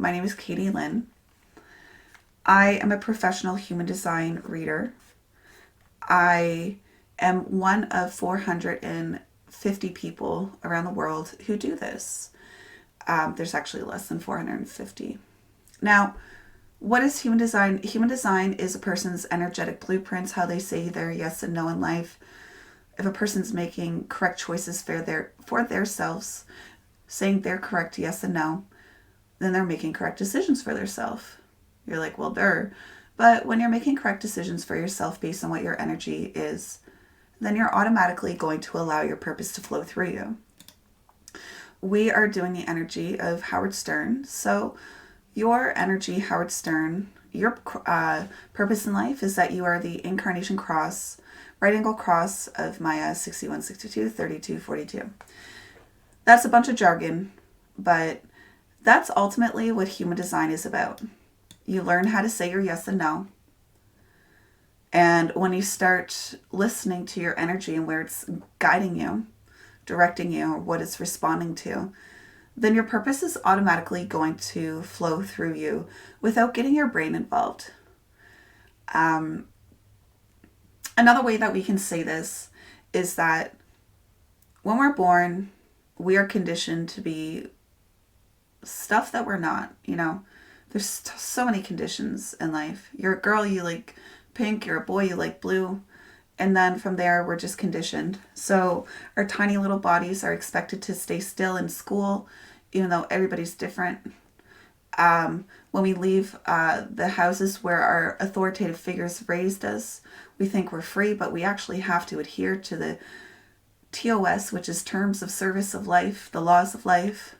My name is Katie Lynn. I am a professional human design reader. I am one of 450 people around the world who do this. There's actually less than 450. Now, what is human design? Human design is a person's energetic blueprints, how they say their yes and no in life. If a person's making correct choices for their selves, saying their correct yes and no, then they're making correct decisions for themselves. You're like, well, but when you're making correct decisions for yourself based on what your energy is, then you're automatically going to allow your purpose to flow through you. We are doing the energy of Howard Stern. So your energy, Howard Stern, your purpose in life is that you are the incarnation cross, right angle cross of Maya 61, 62, 32, 42. That's a bunch of jargon, but that's ultimately what human design is about. You learn how to say your yes and no. And when you start listening to your energy and where it's guiding you, directing you, or what it's responding to, then your purpose is automatically going to flow through you without getting your brain involved. Another way that we can say this is that when we're born, we are conditioned to be stuff that we're not, There's so many conditions in life. You're a girl, you like pink. You're a boy, you like blue. And then from there, we're just conditioned. So our tiny little bodies are expected to stay still in school, even though everybody's different. When we leave the houses where our authoritative figures raised us, we think we're free, but we actually have to adhere to the TOS, which is terms of service of life, the laws of life.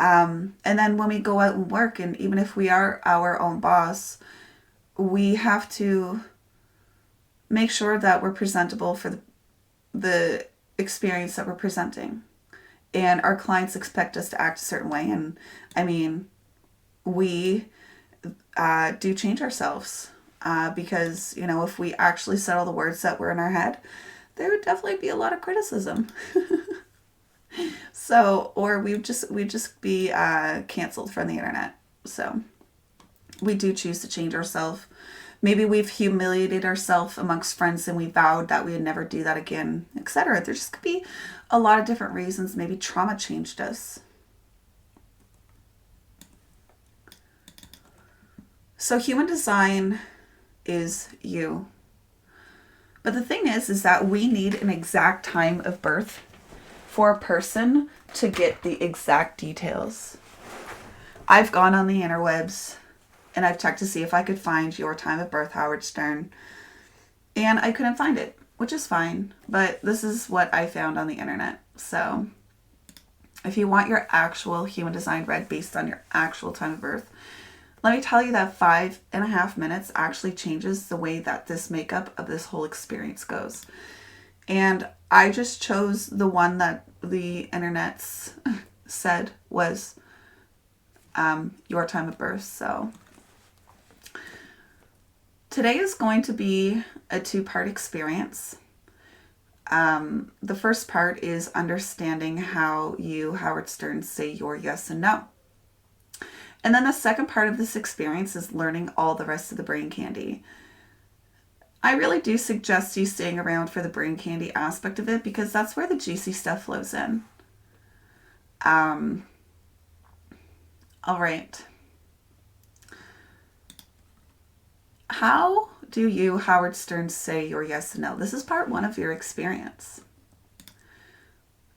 And then when we go out and work, and even if we are our own boss, we have to make sure that we're presentable for the experience that we're presenting. And our clients expect us to act a certain way. And I mean, we do change ourselves because, if we actually said all the words that were in our head, there would definitely be a lot of criticism. So, or we'd just be canceled from the internet. So we do choose to change ourselves. Maybe we've humiliated ourselves amongst friends and we vowed that we would never do that again, etc. There just could be a lot of different reasons. Maybe trauma changed us. So human design is you. But the thing is that we need an exact time of birth for a person to get the exact details. I've gone on the interwebs and I've checked to see if I could find your time of birth, Howard Stern. And I couldn't find it, which is fine. But this is what I found on the internet. So if you want your actual human design read based on your actual time of birth, let me tell you that 5.5 minutes actually changes the way that this makeup of this whole experience goes. And I just chose the one that the internet said was your time of birth. So today is going to be a 2-part experience. The first part is understanding how you, Howard Stern, say your yes and no. And then the second part of this experience is learning all the rest of the brain candy. I really do suggest you staying around for the brain candy aspect of it because that's where the juicy stuff flows in. All right. How do you, Howard Stern, say your yes and no? This is part 1 of your experience.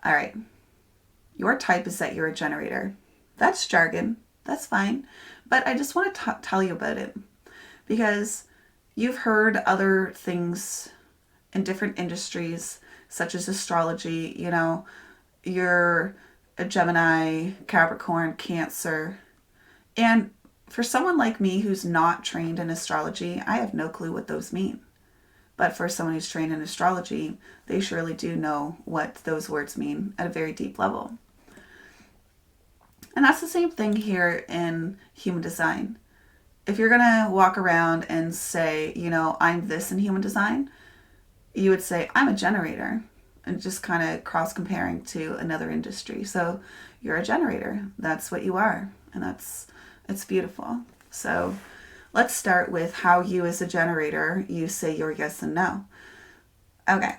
All right. Your type is that you're a generator. That's jargon. That's fine. But I just want to tell you about it because you've heard other things in different industries, such as astrology. You're a Gemini, Capricorn, Cancer. And for someone like me who's not trained in astrology, I have no clue what those mean. But for someone who's trained in astrology, they surely do know what those words mean at a very deep level. And that's the same thing here in human design. If you're going to walk around and say, I'm this in human design, you would say, I'm a generator, and just kind of cross comparing to another industry. So you're a generator. That's what you are. And it's beautiful. So let's start with how you as a generator, you say your yes and no. Okay,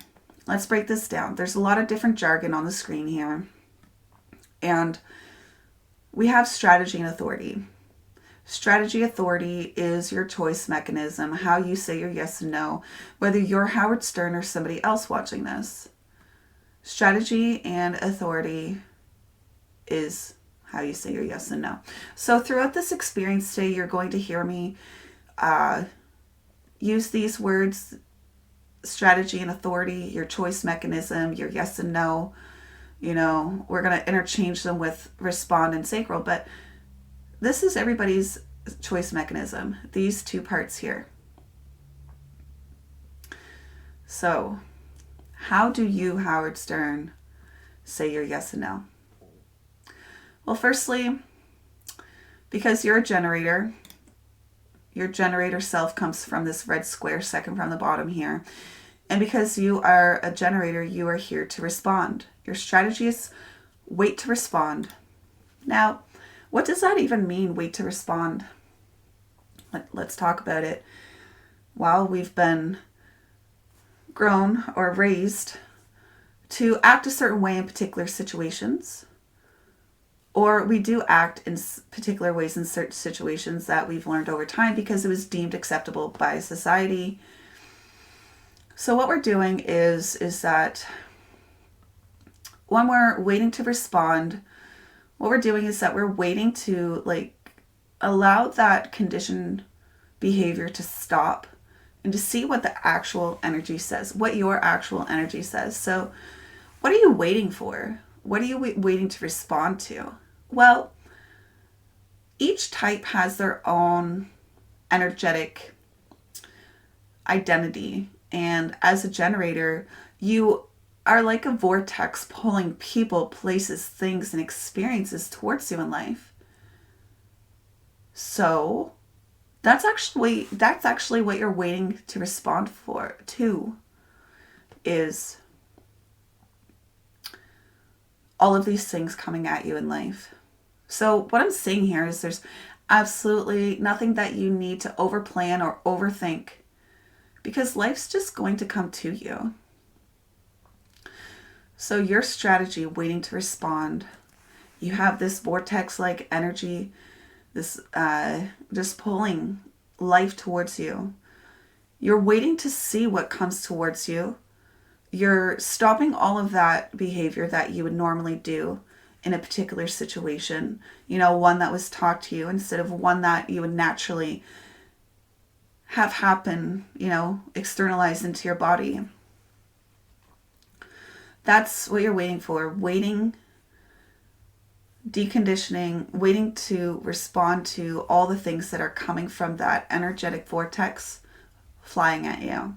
let's break this down. There's a lot of different jargon on the screen here. And we have strategy and authority. Strategy authority is your choice mechanism, how you say your yes and no, whether you're Howard Stern or somebody else watching this. Strategy and authority is how you say your yes and no. So throughout this experience today, you're going to hear me use these words, strategy and authority, your choice mechanism, your yes and no. You know, we're going to interchange them with respond and sacral, but this is everybody's choice mechanism, these two parts here. So, how do you, Howard Stern, say your yes and no? Well, firstly, because you're a generator, your generator self comes from this red square second from the bottom here. And because you are a generator, you are here to respond. Your strategy is wait to respond. Now, what does that even mean, wait to respond? Let's talk about it. Well, we've been grown or raised to act a certain way in particular situations, or we do act in particular ways in certain situations that we've learned over time because it was deemed acceptable by society. So what we're doing is that when we're waiting to respond, what we're doing is that we're waiting to allow that conditioned behavior to stop and to see what the actual energy says, what your actual energy says. So what are you waiting for? What are you waiting to respond to? Well, each type has their own energetic identity. And as a generator, you are like a vortex pulling people, places, things, and experiences towards you in life. So that's actually what you're waiting to respond to is all of these things coming at you in life. So what I'm saying here is there's absolutely nothing that you need to overplan or overthink, because life's just going to come to you. So your strategy, waiting to respond, you have this vortex-like energy, this just pulling life towards you. You're waiting to see what comes towards you. You're stopping all of that behavior that you would normally do in a particular situation. You know, one that was taught to you instead of one that you would naturally have happen, you know, externalized into your body. That's what you're waiting for. Waiting, deconditioning, waiting to respond to all the things that are coming from that energetic vortex flying at you.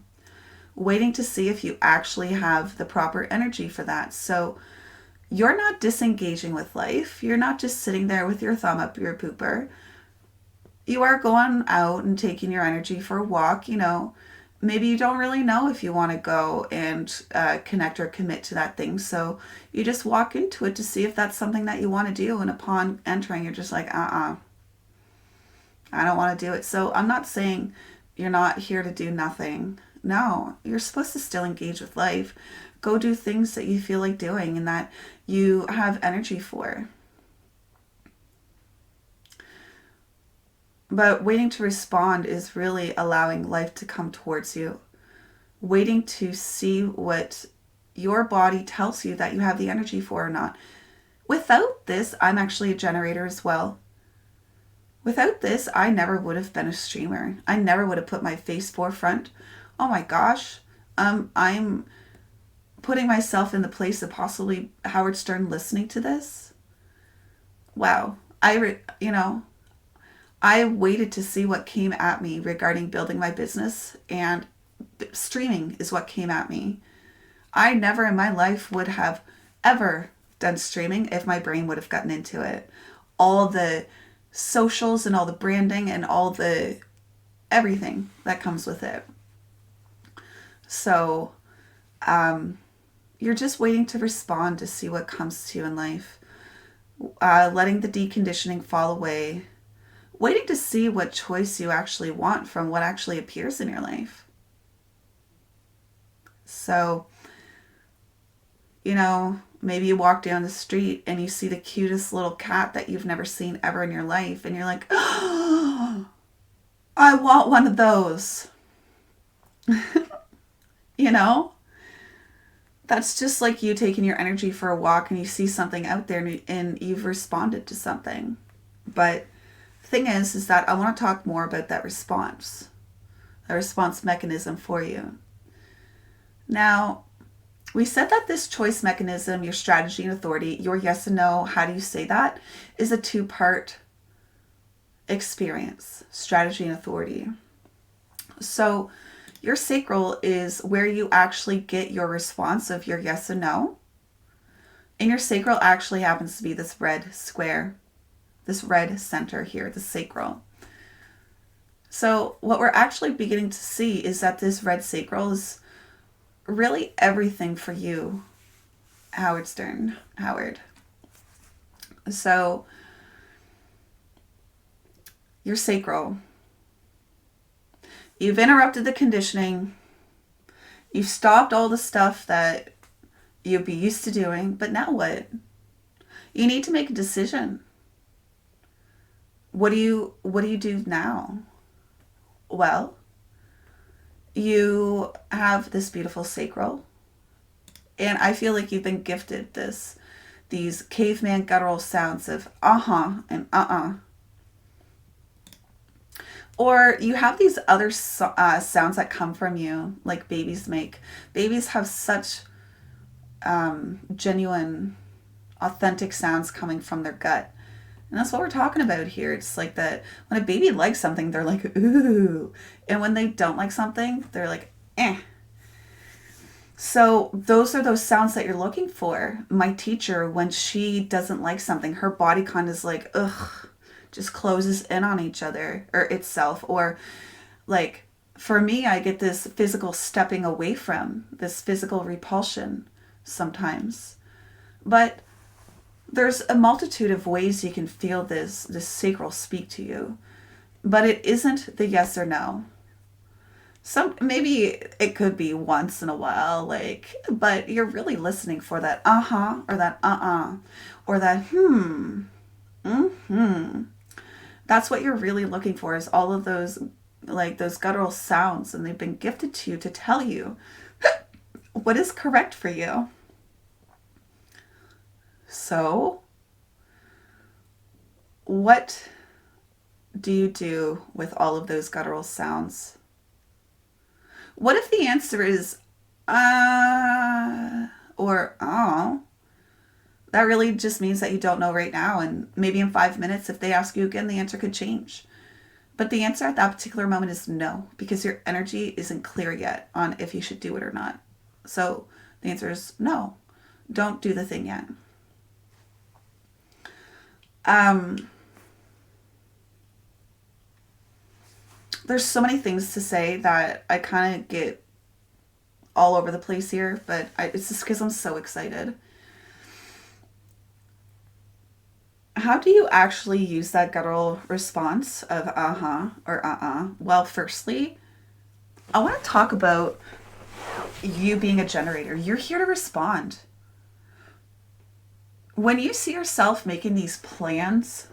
Waiting to see if you actually have the proper energy for that. So you're not disengaging with life. You're not just sitting there with your thumb up your pooper. You are going out and taking your energy for a walk. You know, maybe you don't really know if you want to go and connect or commit to that thing. So you just walk into it to see if that's something that you want to do. And upon entering, you're just like, I don't want to do it. So I'm not saying you're not here to do nothing. No, you're supposed to still engage with life. Go do things that you feel like doing and that you have energy for. But waiting to respond is really allowing life to come towards you. Waiting to see what your body tells you that you have the energy for or not. Without this, I'm actually a generator as well. Without this, I never would have been a streamer. I never would have put my face forefront. Oh my gosh. I'm putting myself in the place of possibly Howard Stern listening to this. Wow. I waited to see what came at me regarding building my business, and streaming is what came at me. I never in my life would have ever done streaming if my brain would have gotten into it. All the socials and all the branding and all the everything that comes with it. So you're just waiting to respond to see what comes to you in life. letting the deconditioning fall away, waiting to see what choice you actually want from what actually appears in your life. So, maybe you walk down the street and you see the cutest little cat that you've never seen ever in your life, and you're like, oh, I want one of those. you know? That's just like you taking your energy for a walk and you see something out there and you've responded to something. But the thing is that I want to talk more about that response, a response mechanism for you. Now, we said that this choice mechanism, your strategy and authority, your yes and no, how do you say that, is a two-part experience, strategy and authority. So your sacral is where you actually get your response of your yes and no. And your sacral actually happens to be this red square, this red center here, the sacral. So what we're actually beginning to see is that this red sacral is really everything for you, Howard Stern. Howard. So your sacral. You've interrupted the conditioning. You've stopped all the stuff that you'd be used to doing, but now what? You need to make a decision. What do you do now? Well, you have this beautiful sacral, and I feel like you've been gifted these caveman guttural sounds of uh-huh and uh-uh. Or you have these other sounds that come from you, like babies make. Babies have such genuine, authentic sounds coming from their gut. And that's what we're talking about here. It's like that when a baby likes something, they're like, ooh. And when they don't like something, they're like, eh. So those are those sounds that you're looking for. My teacher, when she doesn't like something, her body kind of is like, ugh, just closes in on each other or itself. Or like, for me, I get this physical stepping away from, this physical repulsion sometimes. But there's a multitude of ways you can feel this sacral speak to you, but it isn't the yes or no. Maybe it could be once in a while, but you're really listening for that uh-huh or that uh-uh or that mm-hmm. That's what you're really looking for, is all of those, like those guttural sounds, and they've been gifted to you to tell you what is correct for you. So, what do you do with all of those guttural sounds? What if the answer is or oh? That really just means that you don't know right now, and maybe in 5 minutes, if they ask you again, the answer could change. But the answer at that particular moment is no, because your energy isn't clear yet on if you should do it or not. So the answer is no. Don't do the thing yet. There's so many things to say that I kind of get all over the place here, but it's just because I'm so excited. How do you actually use that guttural response of uh-huh or uh-uh? Well, firstly, I want to talk about you being a generator. You're here to respond. When you see yourself making these plans,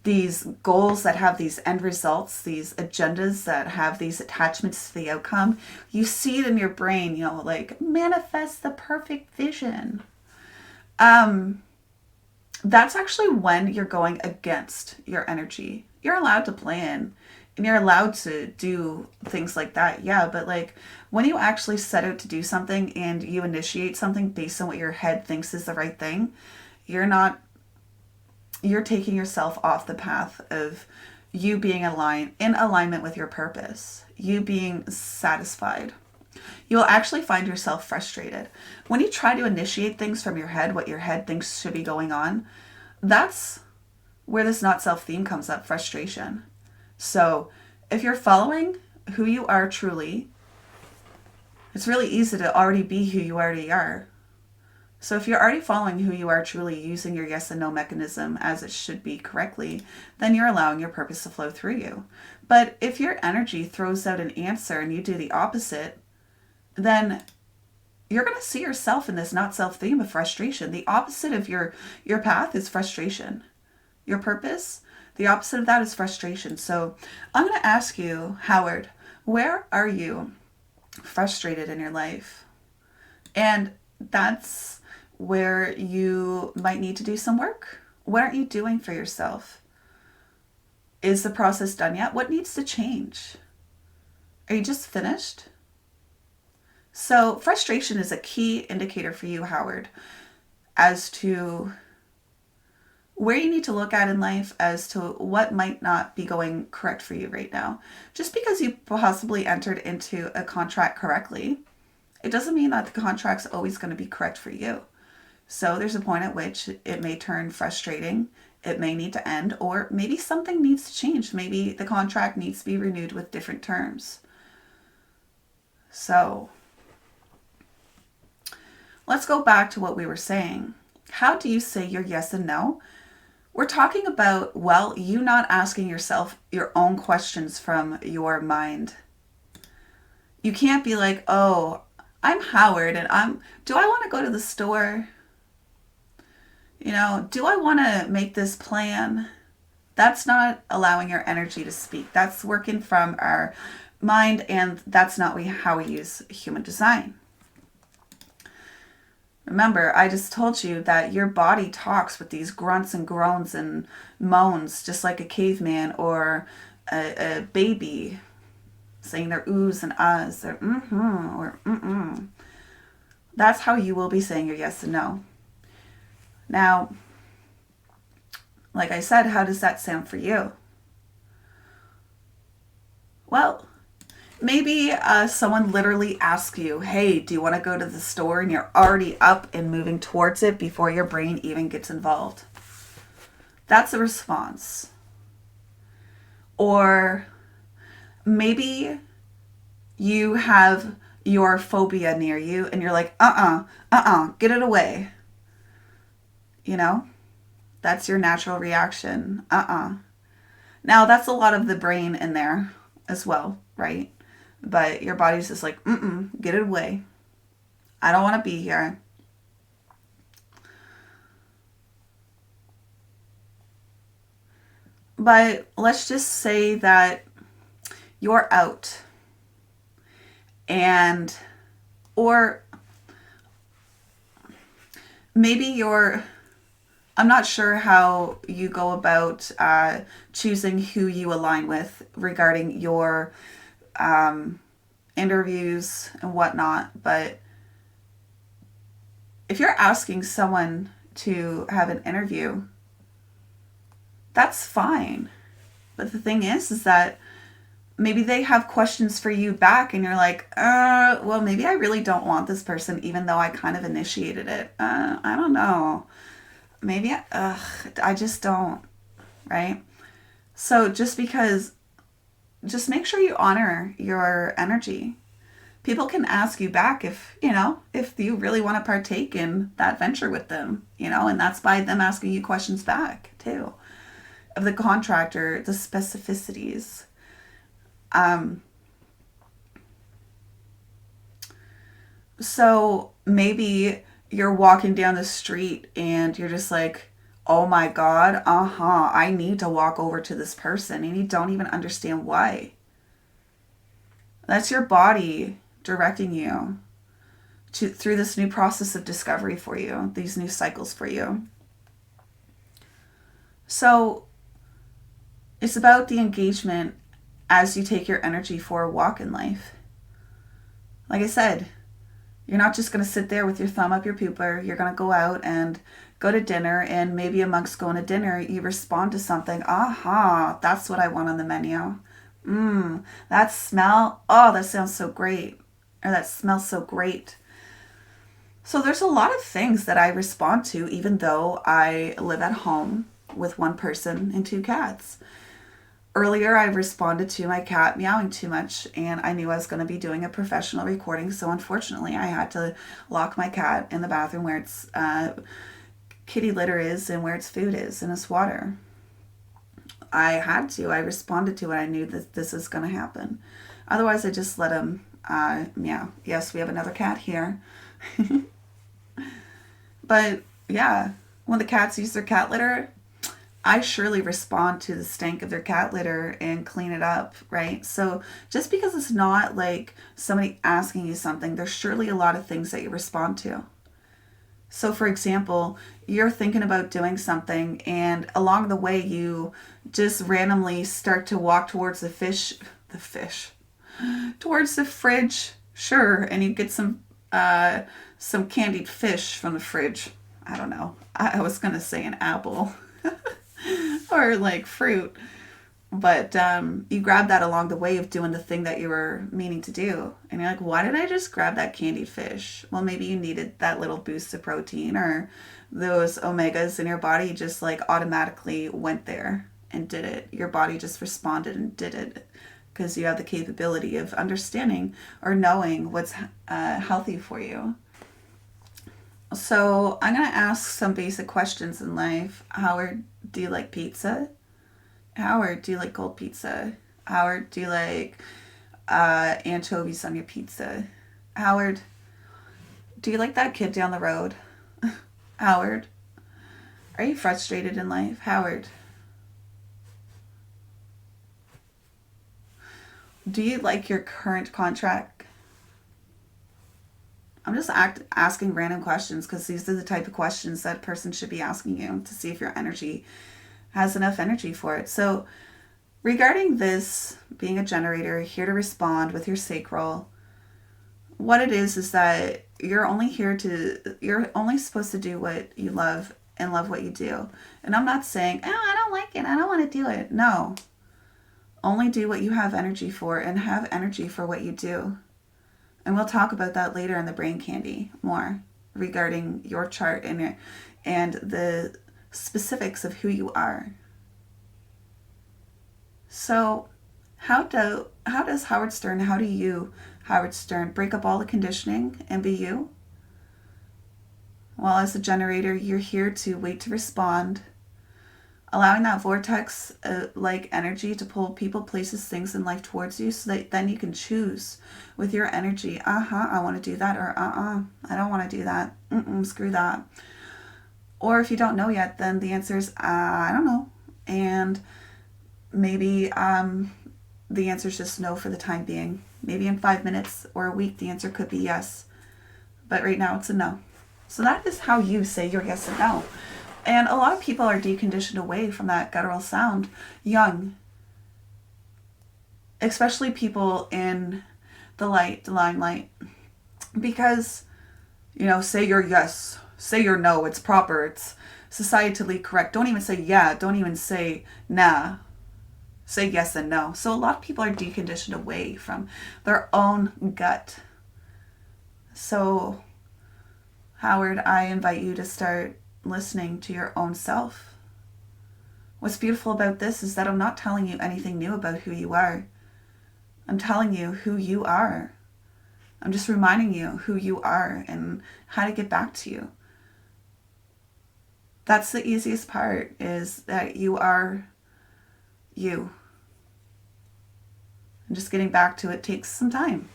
these goals that have these end results, these agendas that have these attachments to the outcome, you see it in your brain, like manifest the perfect vision. That's actually when you're going against your energy. You're allowed to plan and you're allowed to do things like that. Yeah, but like when you actually set out to do something and you initiate something based on what your head thinks is the right thing, you're taking yourself off the path of you being in alignment with your purpose, you being satisfied. You'll actually find yourself frustrated. When you try to initiate things from your head, what your head thinks should be going on, that's where this not self theme comes up, frustration. So if you're following who you are truly, it's really easy to already be who you already are. So if you're already following who you are truly, using your yes and no mechanism as it should be correctly, then you're allowing your purpose to flow through you. But if your energy throws out an answer and you do the opposite, then you're going to see yourself in this not self theme of frustration. The opposite of your path is frustration. Your purpose, the opposite of that is frustration. So I'm going to ask you, Howard, where are you frustrated in your life? And that's where you might need to do some work. What aren't you doing for yourself? Is the process done yet? What needs to change? Are you just finished? So frustration is a key indicator for you, Howard, as to where you need to look at in life, as to what might not be going correct for you right now. Just because you possibly entered into a contract correctly, it doesn't mean that the contract's always going to be correct for you. So there's a point at which it may turn frustrating, it may need to end, or maybe something needs to change. Maybe the contract needs to be renewed with different terms. So let's go back to what we were saying. How do you say your yes and no? We're talking about, well, you not asking yourself your own questions from your mind. You can't be like, oh, I'm Howard and do I want to go to the store? Do I want to make this plan? That's not allowing your energy to speak. That's working from our mind, and that's not how we use human design. Remember, I just told you that your body talks with these grunts and groans and moans, just like a caveman or a baby saying their oohs and ahs, their mm-hmm or mm-mm. That's how you will be saying your yes and no. Now, like I said, how does that sound for you? Well, maybe someone literally asks you, hey, do you want to go to the store? And you're already up and moving towards it before your brain even gets involved. That's a response. Or maybe you have your phobia near you and you're like, get it away. That's your natural reaction. Now, that's a lot of the brain in there as well, right? But your body's just like, get it away. I don't want to be here. But let's just say that you're out or maybe I'm not sure how you go about choosing who you align with regarding your interviews and whatnot, but if you're asking someone to have an interview, that's fine. But the thing is that maybe they have questions for you back and you're like, well, maybe I really don't want this person, even though I kind of initiated it. I don't know. Maybe I just don't, right? So just make sure you honor your energy. People can ask you back if you really want to partake in that venture with them, and that's by them asking you questions back too of the contract or the specificities. So maybe you're walking down the street and you're just like, oh my God, I need to walk over to this person, and you don't even understand why. That's your body directing you through this new process of discovery for you, these new cycles for you. So it's about the engagement as you take your energy for a walk in life. Like I said, you're not just going to sit there with your thumb up your pooper. You're going to go out and go to dinner, and maybe amongst going to dinner, you respond to something. That's what I want on the menu. That smell, that sounds so great. Or that smells so great. So there's a lot of things that I respond to, even though I live at home with one person and two cats. Earlier, I responded to my cat meowing too much, and I knew I was going to be doing a professional recording, so unfortunately, I had to lock my cat in the bathroom where its kitty litter is and where its food is and its water. I had to. I responded to it. I knew that this is going to happen. Otherwise, I just let him meow. Yes, we have another cat here. But yeah, when the cats use their cat litter, I surely respond to the stank of their cat litter and clean it up, right? So just because it's not like somebody asking you something, there's surely a lot of things that you respond to. So, for example, you're thinking about doing something, and along the way, you just randomly start to walk towards towards the fridge, sure, and you get some candied fish from the fridge. I don't know. I was gonna say an apple or like fruit, but you grab that along the way of doing the thing that you were meaning to do. And you're like, why did I just grab that candied fish? Well, maybe you needed that little boost of protein, or those omegas in your body just like automatically went there and did it. Your body just responded and did it because you have the capability of understanding or knowing what's healthy for you. So I'm going to ask some basic questions in life. Howard, do you like pizza? Howard, do you like cold pizza? Howard, do you like anchovies on your pizza? Howard, do you like that kid down the road? Howard, are you frustrated in life? Howard, do you like your current contract? I'm just asking random questions because these are the type of questions that person should be asking you to see if your energy has enough energy for it. So regarding this being a generator, here to respond with your sacral, what it is that you're only supposed to do what you love and love what you do. And I'm not saying, oh, I don't like it, I don't want to do it. No. Only do what you have energy for and have energy for what you do. And we'll talk about that later in the brain candy more regarding your chart and the specifics of who you are. So how do you, Howard Stern, break up all the conditioning and be you? Well, as a generator, you're here to wait to respond, allowing that vortex like energy to pull people, places, things in life towards you, so that then you can choose with your energy. I want to do that, or I don't want to do that. Screw that. Or if you don't know yet, then the answer is I don't know, and maybe the answer is just no for the time being. Maybe in 5 minutes or a week, the answer could be yes, but right now it's a no. So that is how you say your yes and no. And a lot of people are deconditioned away from that guttural sound young, especially people in the limelight. Because, say your yes, say your no, it's proper, it's societally correct. Don't even say yeah, don't even say nah. Say yes and no. So a lot of people are deconditioned away from their own gut. So, Howard, I invite you to start listening to your own self. What's beautiful about this is that I'm not telling you anything new about who you are. I'm telling you who you are. I'm just reminding you who you are and how to get back to you. That's the easiest part, is that you are you. And just getting back to it takes some time.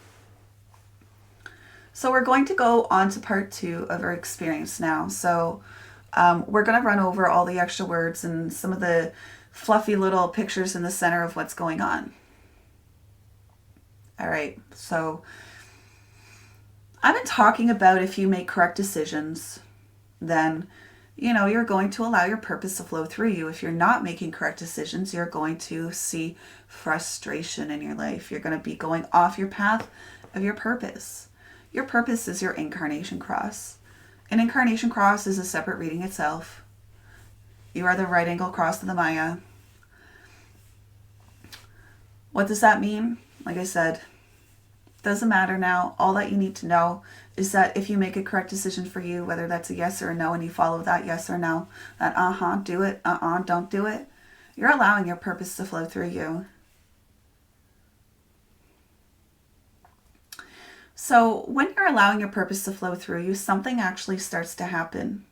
So we're going to go on to part 2 of our experience now. So we're going to run over all the extra words and some of the fluffy little pictures in the center of what's going on. All right, so I've been talking about if you make correct decisions, then, you're going to allow your purpose to flow through you. If you're not making correct decisions, you're going to see frustration in your life. You're going to be going off your path of your purpose. Your purpose is your incarnation cross. An incarnation cross is a separate reading itself. You are the right angle cross of the Maya. What does that mean? Like I said, doesn't matter now. All that you need to know is that if you make a correct decision for you, whether that's a yes or a no, and you follow that yes or no, that do it, don't do it, You're allowing your purpose to flow through you. So when you're allowing your purpose to flow through you, something actually starts to happen.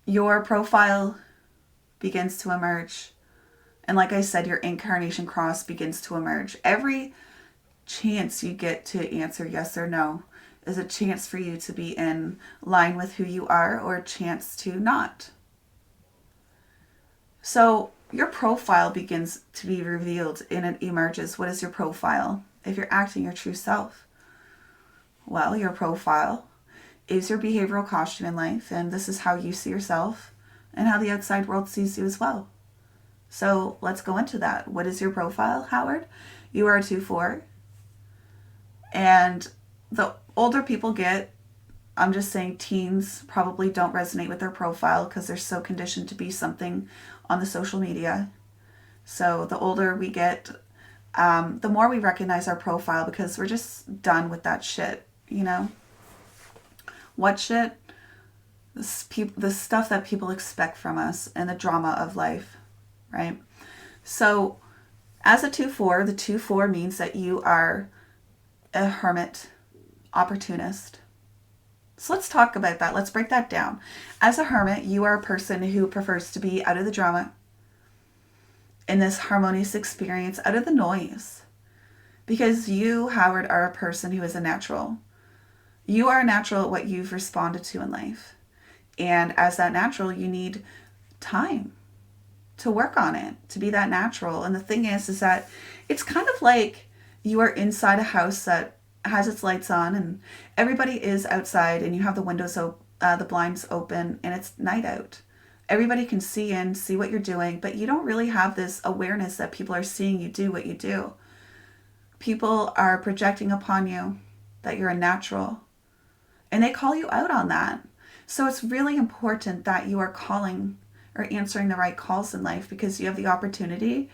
Your profile begins to emerge. And like I said, your incarnation cross begins to emerge. Every chance you get to answer yes or no is a chance for you to be in line with who you are, or a chance to not. So your profile begins to be revealed and it emerges. What is your profile? If you're acting your true self, well, your profile is your behavioral costume in life, and this is how you see yourself and how the outside world sees you as well. So let's go into that. What is your profile, Howard? You are a 2-4. And the older people get, I'm just saying teens probably don't resonate with their profile because they're so conditioned to be something on the social media. So the older we get, the more we recognize our profile, because we're just done with that shit, you know? What shit? The stuff that people expect from us and the drama of life, right? So as a 2-4, the 2-4 means that you are a hermit, opportunist. So let's talk about that. Let's break that down. As a hermit, you are a person who prefers to be out of the drama, in this harmonious experience, out of the noise. Because you, Howard, are a person who is a natural. You are a natural at what you've responded to in life. And as that natural, you need time to work on it, to be that natural. And the thing is that it's kind of like you are inside a house that has its lights on and everybody is outside, and you have the windows the blinds open, and it's night out. Everybody can see in, see what you're doing, but you don't really have this awareness that people are seeing you do what you do. People are projecting upon you that you're a natural, and they call you out on that. So it's really important that you are calling or answering the right calls in life, because you have the opportunity,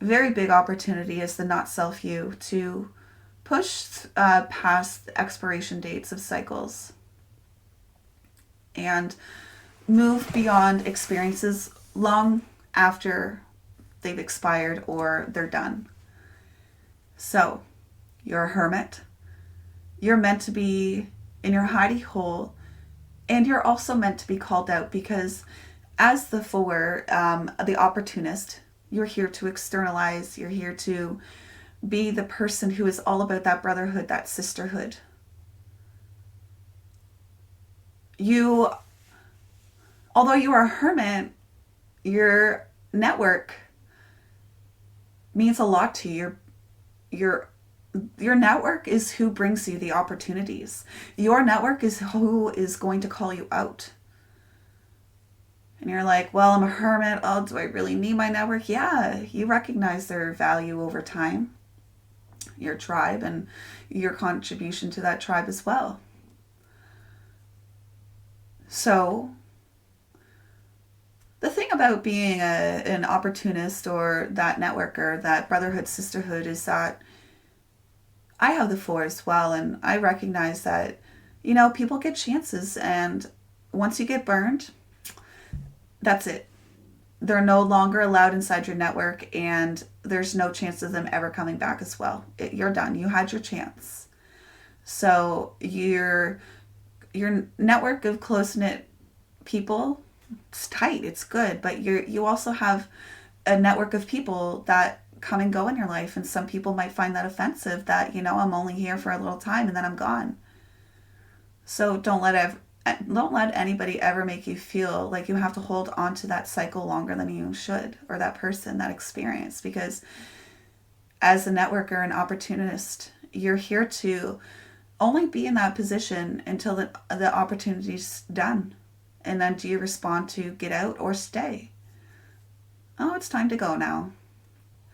very big opportunity, as the not self you, to push past the expiration dates of cycles and move beyond experiences long after they've expired or they're done. So you're a hermit. You're meant to be in your hidey hole, and you're also meant to be called out, because as the 4, the opportunist, you're here to externalize. You're here to be the person who is all about that brotherhood, that sisterhood. You, although you are a hermit, your network means a lot to you. Your network is who brings you the opportunities. Your network is who is going to call you out. And you're like, well, I'm a hermit. Oh, do I really need my network? Yeah, you recognize their value over time, your tribe, and your contribution to that tribe as well. So the thing about being an opportunist, or that networker, that brotherhood, sisterhood, is that I have the 4 as well, and I recognize that, people get chances, and once you get burned, that's it. They're no longer allowed inside your network, and there's no chance of them ever coming back as well. You're done. You had your chance. So your network of close-knit people, it's tight, it's good, but you also have a network of people that come and go in your life, and some people might find that offensive, that I'm only here for a little time and then I'm gone. So don't let anybody ever make you feel like you have to hold on to that cycle longer than you should, or that person, that experience, because as a networker and opportunist, you're here to only be in that position until the opportunity's done. And then do you respond to get out or stay? Oh, it's time to go now.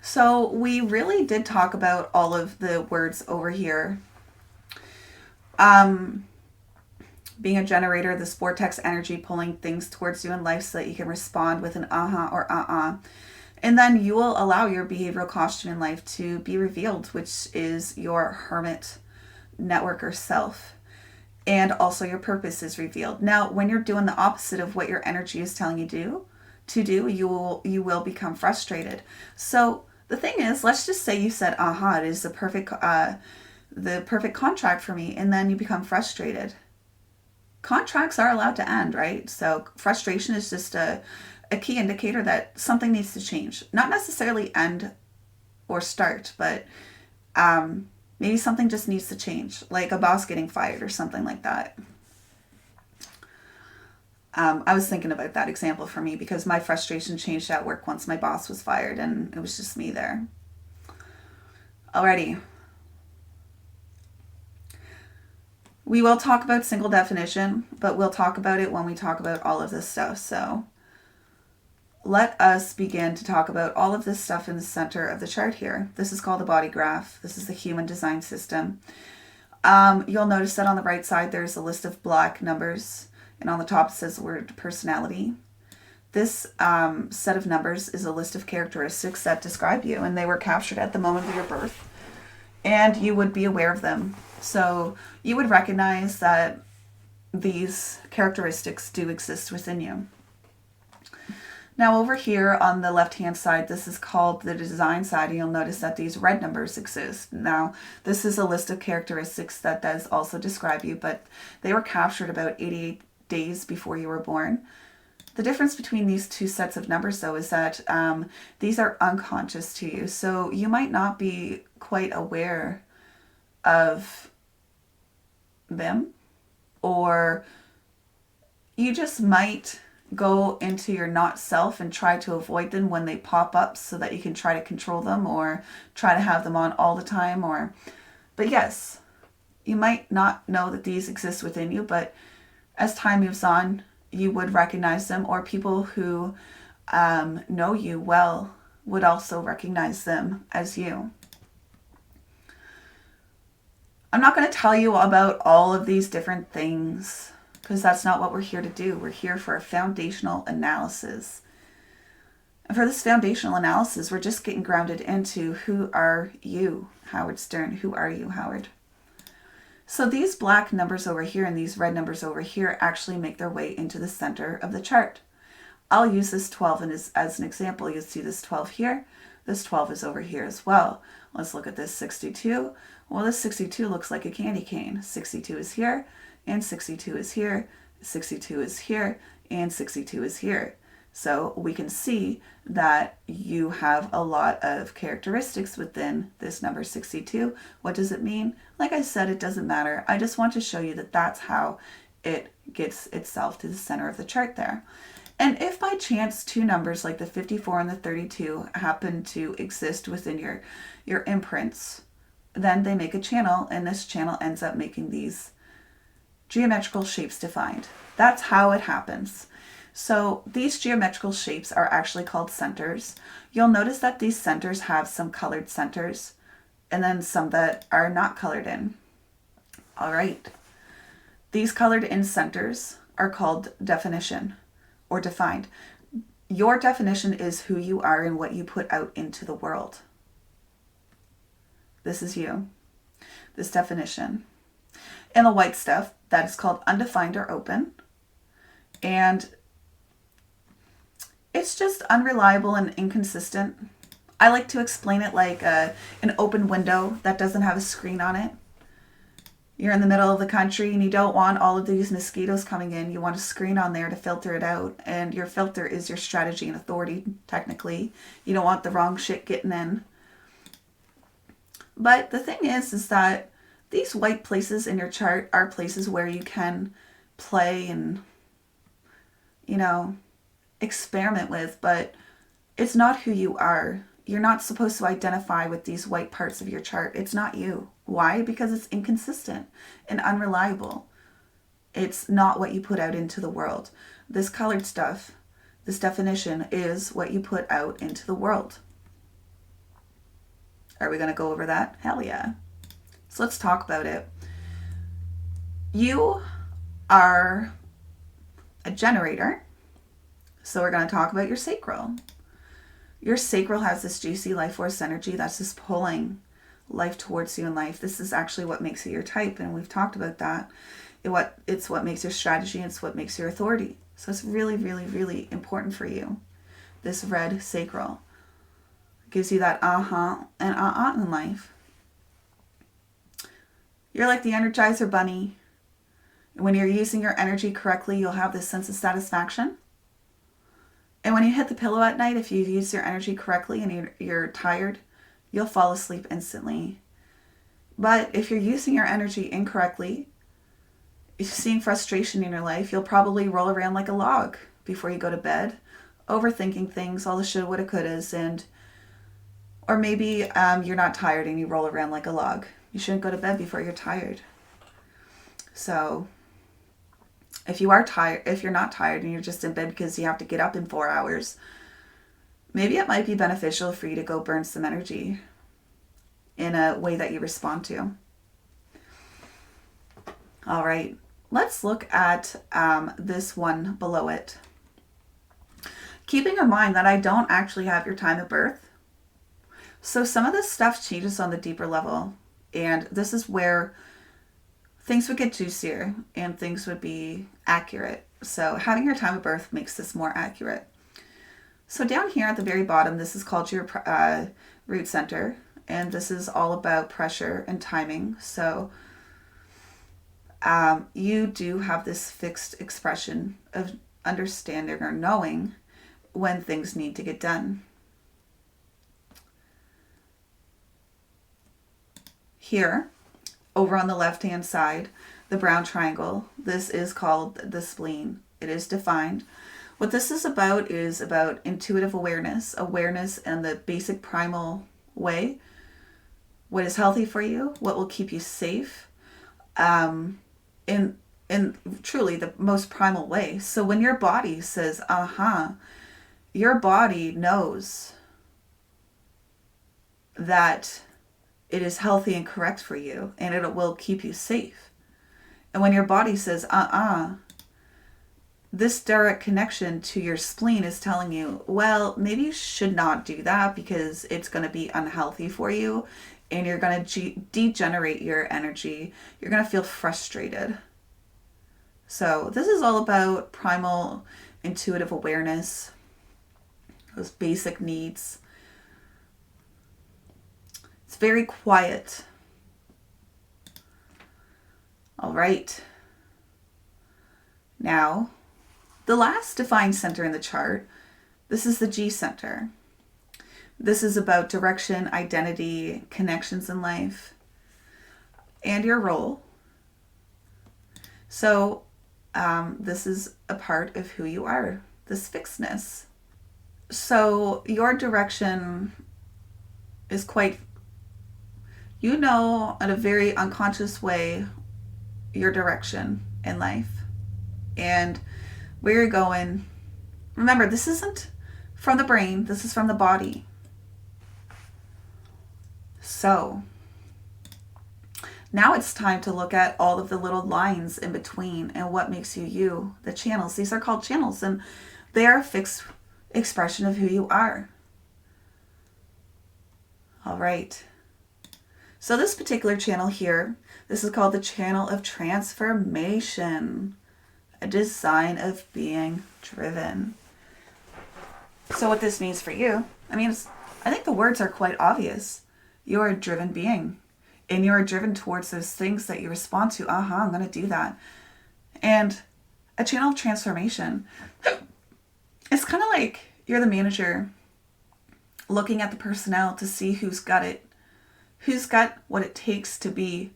So we really did talk about all of the words over here. Being a generator, this vortex energy pulling things towards you in life so that you can respond with an uh-huh or uh-uh. And then you will allow your behavioral costume in life to be revealed, which is your hermit networker self. And also your purpose is revealed. Now, when you're doing the opposite of what your energy is telling you to to do, you will become frustrated. So the thing is, let's just say you said, "Aha, it is the perfect contract for me," and then you become frustrated. Contracts are allowed to end, right? So frustration is just a key indicator that something needs to change. Not necessarily end or start, but maybe something just needs to change, like a boss getting fired or something like that. I was thinking about that example for me because my frustration changed at work once my boss was fired and it was just me there. Alrighty. We will talk about single definition, but we'll talk about it when we talk about all of this stuff. So let us begin to talk about all of this stuff in the center of the chart here. This is called the body graph. This is the human design system. You'll notice that on the right side there's a list of black numbers, and on the top it says the word personality. This set of numbers is a list of characteristics that describe you, and they were captured at the moment of your birth, and you would be aware of them. So you would recognize that these characteristics do exist within you. Now over here on the left-hand side, this is called the design side, and you'll notice that these red numbers exist. Now, this is a list of characteristics that does also describe you, but they were captured about 88 days before you were born. The difference between these two sets of numbers, though, is that these are unconscious to you, so you might not be quite aware of them, or you just might go into your not self and try to avoid them when they pop up so that you can try to control them or try to have them on all the time. But yes, you might not know that these exist within you, but as time moves on, you would recognize them, or people who know you well would also recognize them as you. I'm not going to tell you about all of these different things because that's not what we're here to do. We're here for a foundational analysis. And for this foundational analysis, we're just getting grounded into who are you, Howard Stern? Who are you, Howard? So these black numbers over here and these red numbers over here actually make their way into the center of the chart. I'll use this 12 as an example. You'll see this 12 here. This 12 is over here as well. Let's look at this 62. Well, this 62 looks like a candy cane. 62 is here, and 62 is here, 62 is here, and 62 is here. So we can see that you have a lot of characteristics within this number 62. What does it mean? Like I said, it doesn't matter. I just want to show you that that's how it gets itself to the center of the chart there. And if by chance two numbers like the 54 and the 32 happen to exist within your imprints, then they make a channel, and this channel ends up making these geometrical shapes defined. That's how it happens. So these geometrical shapes are actually called centers. You'll notice that these centers have some colored centers and then some that are not colored in. All right. These colored in centers are called definition or defined. Your definition is who you are and what you put out into the world. This is you. This definition. And the white stuff, that is called undefined or open. And it's just unreliable and inconsistent. I like to explain it like an open window that doesn't have a screen on it. You're in the middle of the country and you don't want all of these mosquitoes coming in. You want a screen on there to filter it out. And your filter is your strategy and authority, technically. You don't want the wrong shit getting in. But the thing is that these white places in your chart are places where you can play and, experiment with, but it's not who you are. You're not supposed to identify with these white parts of your chart. It's not you. Why? Because it's inconsistent and unreliable. It's not what you put out into the world. This colored stuff, this definition is what you put out into the world. Are we going to go over that? Hell yeah. So let's talk about it. You are a generator. So we're going to talk about your sacral. Your sacral has this juicy life force energy that's just pulling life towards you in life. This is actually what makes you your type, and we've talked about that. It's what makes your strategy, it's what makes your authority. So it's really, really, really important for you. this red sacral. It gives you that and in life. You're like the Energizer Bunny. When you're using your energy correctly, you'll have this sense of satisfaction. And when you hit the pillow at night, if you use your energy correctly and you're tired, you'll fall asleep instantly. But if you're using your energy incorrectly, if you're seeing frustration in your life, you'll probably roll around like a log before you go to bed, overthinking things, all the shoulda, woulda, couldas, or maybe you're not tired and you roll around like a log. You shouldn't go to bed before you're tired. So if you're not tired and you're just in bed because you have to get up in 4 hours, maybe it might be beneficial for you to go burn some energy in a way that you respond to. All right, let's look at this one below it. Keeping in mind that I don't actually have your time of birth. So some of this stuff changes on the deeper level. And this is where things would get juicier and things would be accurate. So having your time of birth makes this more accurate. So down here at the very bottom, this is called your root center. And this is all about pressure and timing. So you do have this fixed expression of understanding or knowing when things need to get done. Here, over on the left-hand side, the brown triangle, this is called the spleen. It is defined. What this is about intuitive awareness in the basic primal way. What is healthy for you, what will keep you safe, in truly the most primal way. So when your body says, your body knows that it is healthy and correct for you, and it will keep you safe. And when your body says, this direct connection to your spleen is telling you, well, maybe you should not do that because it's going to be unhealthy for you, and you're going to degenerate your energy. You're going to feel frustrated. So this is all about primal intuitive awareness, those basic needs. It's very quiet. All right. Now, the last defined center in the chart, this is the G center. This is about direction, identity, connections in life, and your role. So this is a part of who you are, this fixedness. So your direction is quite, in a very unconscious way, your direction in life and where you're going. Remember, this isn't from the brain, this is from the body. So now it's time to look at all of the little lines in between and what makes you you, the channels. These are called channels, and they are a fixed expression of who you are. All right. So this particular channel here, this is called the channel of transformation, a design of being driven. So what this means for you, I think the words are quite obvious. You're a driven being, and you're driven towards those things that you respond to. I'm going to do that. And a channel of transformation, it's kind of like you're the manager looking at the personnel to see who's got what it takes to be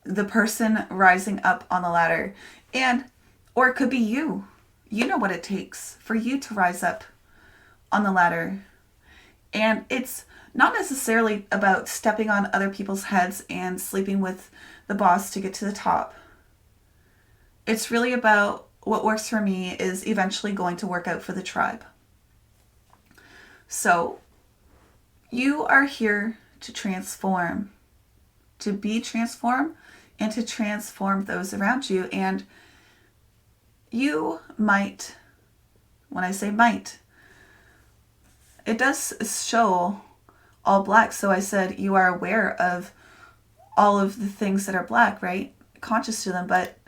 the person rising up on the ladder. Or it could be you. You know what it takes for you to rise up on the ladder. And it's not necessarily about stepping on other people's heads and sleeping with the boss to get to the top. It's really about what works for me is eventually going to work out for the tribe. So you are here to transform, to be transformed, and to transform those around you. And you might, when I say might, it does show all black. So I said you are aware of all of the things that are black, right? Conscious to them. But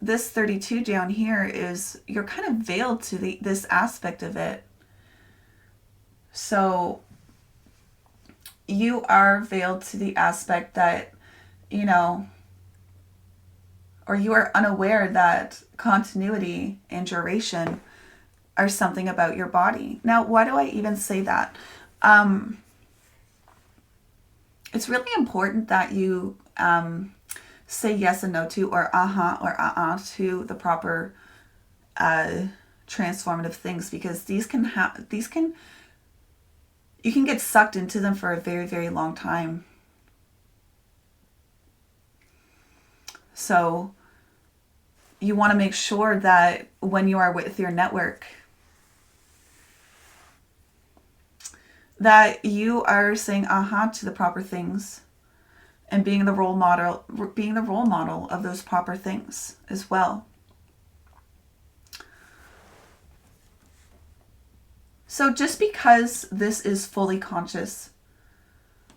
this 32 down here is, you're kind of veiled to this aspect of it. So you are veiled to the aspect that, you know, or you are unaware that continuity and duration are something about your body. Now, why do I even say that? Um, it's really important that you say yes and no to, or uh-huh or uh-uh to the proper uh, transformative things, because these can you can get sucked into them for a very, very long time. So you want to make sure that when you are with your network, that you are saying aha to the proper things and being the role model of those proper things as well. So just because this is fully conscious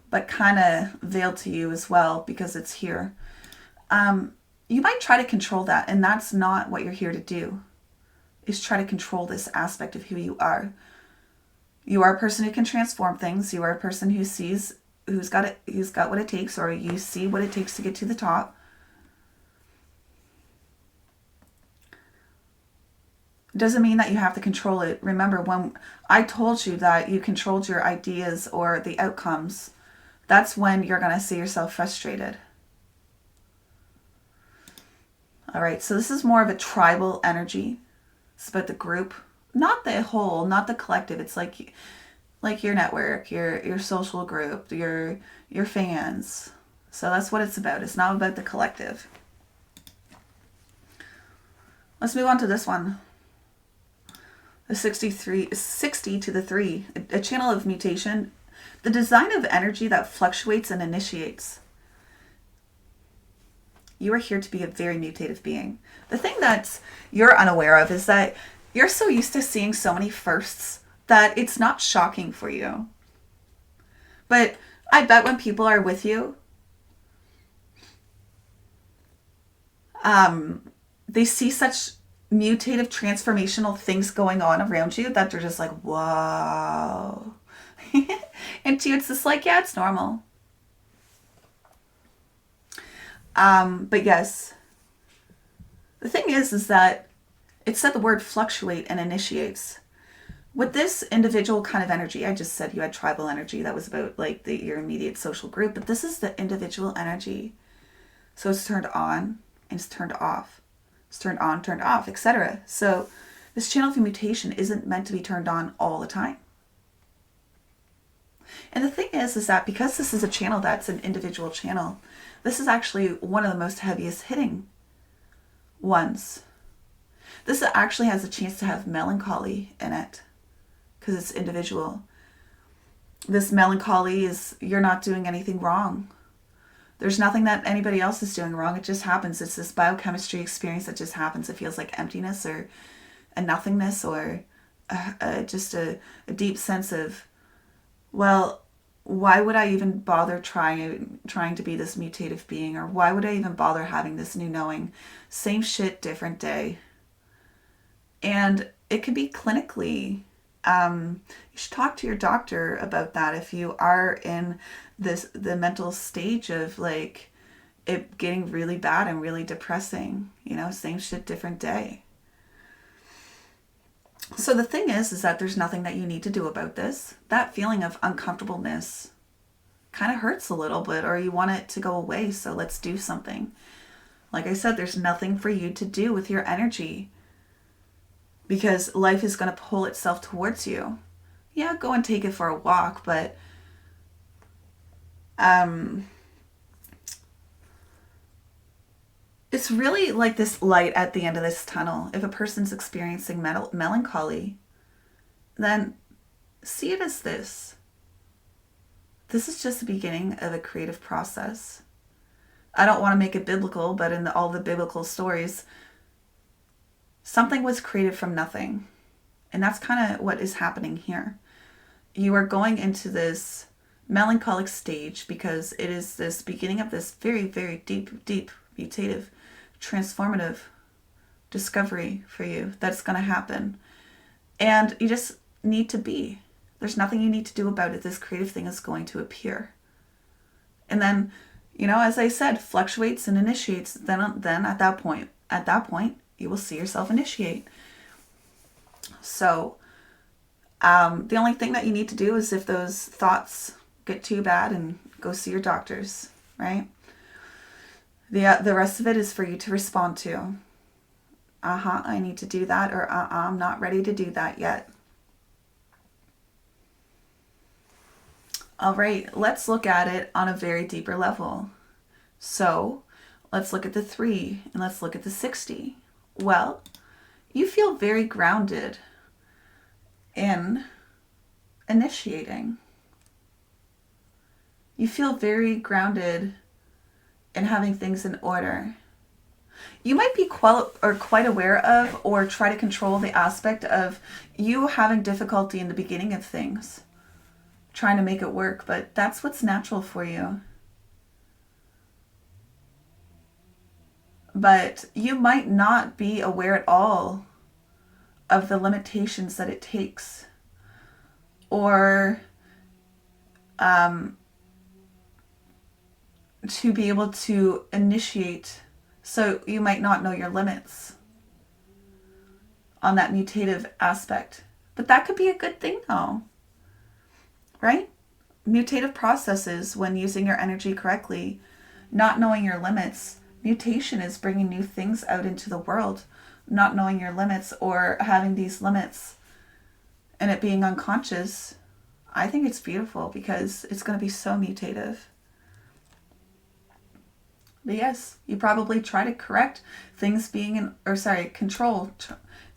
but kind of veiled to you as well because it's here, you might try to control that, and that's not what you're here to do, is try to control this aspect of who you are. You are a person who can transform things. You are a person who sees who's got what it takes, or you see what it takes to get to the top. It doesn't mean that you have to control it. Remember, when I told you that you controlled your ideas or the outcomes, that's when you're going to see yourself frustrated. All right, so this is more of a tribal energy. It's about the group, not the whole, not the collective. It's like your network, your social group, your fans. So that's what it's about. It's not about the collective. Let's move on to this one. The 60 to the 3, a channel of mutation, the design of energy that fluctuates and initiates. You are here to be a very mutative being. The thing that you're unaware of is that you're so used to seeing so many firsts that it's not shocking for you. But I bet when people are with you, they see such mutative, transformational things going on around you that they're just like, whoa. And to you, it's just like, yeah, it's normal. But yes, the thing is that it said the word fluctuate and initiates. With this individual kind of energy, I just said you had tribal energy. That was about like your immediate social group, but this is the individual energy. So it's turned on and it's turned off. It's turned on, turned off, etc. So this channel of mutation isn't meant to be turned on all the time. And the thing is that because this is a channel that's an individual channel, this is actually one of the most heaviest hitting ones. This actually has a chance to have melancholy in it because it's individual. This melancholy is you're not doing anything wrong. There's nothing that anybody else is doing wrong. It just happens. It's this biochemistry experience that just happens. It feels like emptiness or a nothingness or just a deep sense of, well, why would I even bother trying to be this mutative being? Or why would I even bother having this new knowing? Same shit, different day. And it could be clinically. You should talk to your doctor about that if you are in the mental stage of like it getting really bad and really depressing. Same shit, different day. So the thing is that there's nothing that you need to do about this. That feeling of uncomfortableness kind of hurts a little bit, or you want it to go away, so let's do something. Like I said, there's nothing for you to do with your energy because life is going to pull itself towards you. Yeah, go and take it for a walk, but it's really like this light at the end of this tunnel. If a person's experiencing melancholy, then see it as this. This is just the beginning of a creative process. I don't want to make it biblical, but in all the biblical stories, something was created from nothing. And that's kind of what is happening here. You are going into this melancholic stage because it is this beginning of this very, very deep, deep, mutative, transformative discovery for you that's going to happen. And you just need to be. There's nothing you need to do about it. This creative thing is going to appear. And then, as I said, fluctuates and initiates. Then at that point, you will see yourself initiate. So the only thing that you need to do is, if those thoughts get too bad, and go see your doctors, right? The rest of it is for you to respond to. I need to do that, or I'm not ready to do that yet. All right, let's look at it on a very deeper level. So let's look at the 3 and let's look at the 60. Well, you feel very grounded in initiating. You feel very grounded in having things in order. You might be quite aware of, or try to control, the aspect of you having difficulty in the beginning of things, trying to make it work, but that's what's natural for you. But you might not be aware at all of the limitations that it takes, or to be able to initiate. So you might not know your limits on that mutative aspect. But that could be a good thing though, right? Mutative processes, when using your energy correctly, not knowing your limits, mutation is bringing new things out into the world. Not knowing your limits, or having these limits and it being unconscious, I think it's beautiful, because it's going to be so mutative. But yes, you probably try to correct things being control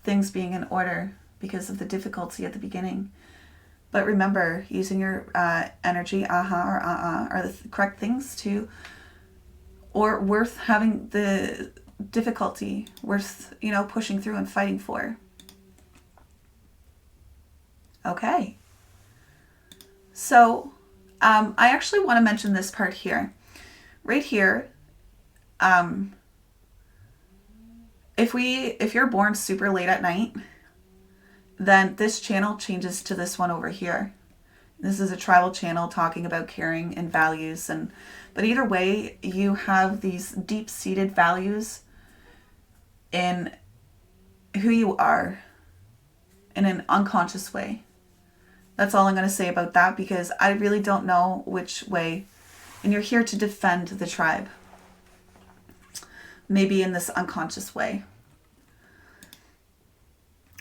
things being in order because of the difficulty at the beginning. But remember, using your energy, are the correct things to, or worth having the difficulty, worth, pushing through and fighting for. Okay. So, I actually want to mention this part here. Right here, if you're born super late at night, then this channel changes to this one over here. This is a tribal channel talking about caring and values, but either way, you have these deep-seated values in who you are in an unconscious way. That's all I'm going to say about that, because I really don't know which way, and you're here to defend the tribe. Maybe in this unconscious way.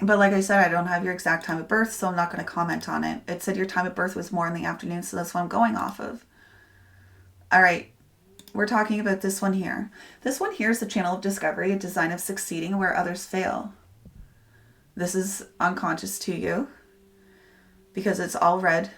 But like I said, I don't have your exact time of birth, so I'm not going to comment on it. It said your time of birth was more in the afternoon, so that's what I'm going off of. All right, we're talking about this one here. This one here is the channel of discovery, a design of succeeding where others fail. This is unconscious to you because it's all red.